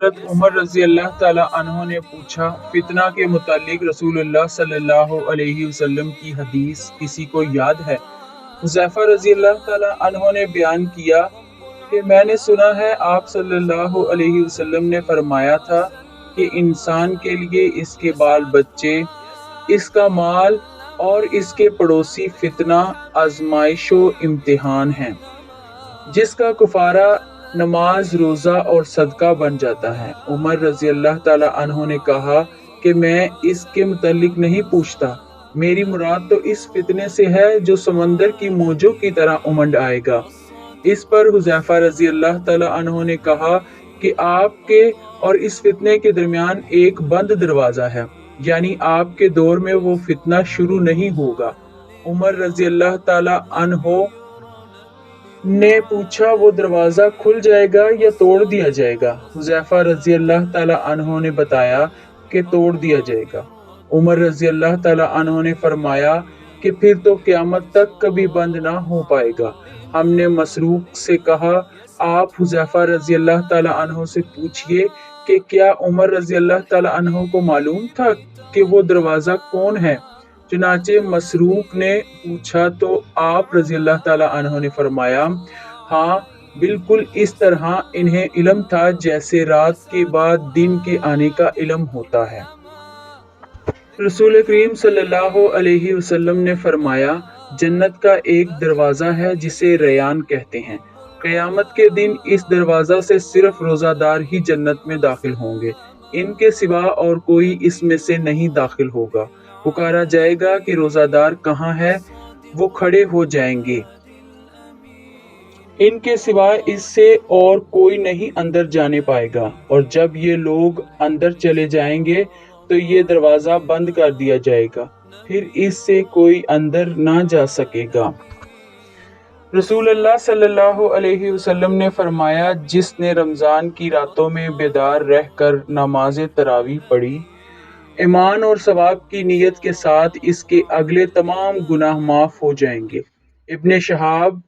حضرت عمر رضی اللہ تعالیٰ عنہ نے پوچھا، فتنہ کے متعلق رسول اللہ صلی اللہ علیہ وسلم کی حدیث کسی کو یاد ہے؟ حذیفہ رضی اللہ تعالیٰ عنہ نے بیان کیا کہ میں نے سنا ہے آپ صلی اللہ علیہ وسلم نے فرمایا تھا کہ انسان کے لیے اس کے بال بچے، اس کا مال اور اس کے پڑوسی فتنہ، آزمائش و امتحان ہیں، جس کا کفارہ نماز، روزہ اور صدقہ بن جاتا ہے۔ عمر رضی اللہ تعالیٰ عنہ نے کہا کہ میں اس کے متعلق نہیں پوچھتا، میری مراد تو اس فتنے سے ہے جو سمندر کی موجوں کی طرح امنڈ آئے گا۔ اس پر حذیفہ رضی اللہ تعالیٰ عنہ نے کہا کہ آپ کے اور اس فتنے کے درمیان ایک بند دروازہ ہے، یعنی آپ کے دور میں وہ فتنہ شروع نہیں ہوگا۔ عمر رضی اللہ تعالیٰ عنہ نے پوچھا، وہ دروازہ کھل جائے گا یا توڑ دیا جائے گا؟ حذیفہ رضی اللہ تعالیٰ عنہ نے بتایا کہ توڑ دیا جائے گا۔ عمر رضی اللہ تعالیٰ عنہ نے فرمایا کہ پھر تو قیامت تک کبھی بند نہ ہو پائے گا۔ ہم نے مسروق سے کہا، آپ حذیفہ رضی اللہ تعالیٰ عنہ سے پوچھئے کہ کیا عمر رضی اللہ تعالیٰ عنہ کو معلوم تھا کہ وہ دروازہ کون ہے؟ چنانچہ مسروق نے پوچھا تو آپ رضی اللہ تعالیٰ عنہ نے فرمایا، ہاں بالکل اس طرح انہیں علم تھا جیسے رات کے بعد دن کے آنے کا علم ہوتا ہے۔ رسول کریم صلی اللہ علیہ وسلم نے فرمایا، جنت کا ایک دروازہ ہے جسے ریان کہتے ہیں۔ قیامت کے دن اس دروازہ سے صرف روزہ دار ہی جنت میں داخل ہوں گے، ان کے سوا اور کوئی اس میں سے نہیں داخل ہوگا۔ پکارا جائے گا کہ روزہ دار کہاں ہے؟ وہ کھڑے ہو جائیں گے، ان کے سوا اس سے اور کوئی نہیں اندر جانے پائے گا، اور جب یہ لوگ اندر چلے جائیں گے تو یہ دروازہ بند کر دیا جائے گا، پھر اس سے کوئی اندر نہ جا سکے گا۔ رسول اللہ صلی اللہ علیہ وسلم نے فرمایا، جس نے رمضان کی راتوں میں بیدار رہ کر نماز تراویح پڑھی، ایمان اور ثواب کی نیت کے ساتھ، اس کے اگلے تمام گناہ معاف ہو جائیں گے۔ ابن شہاب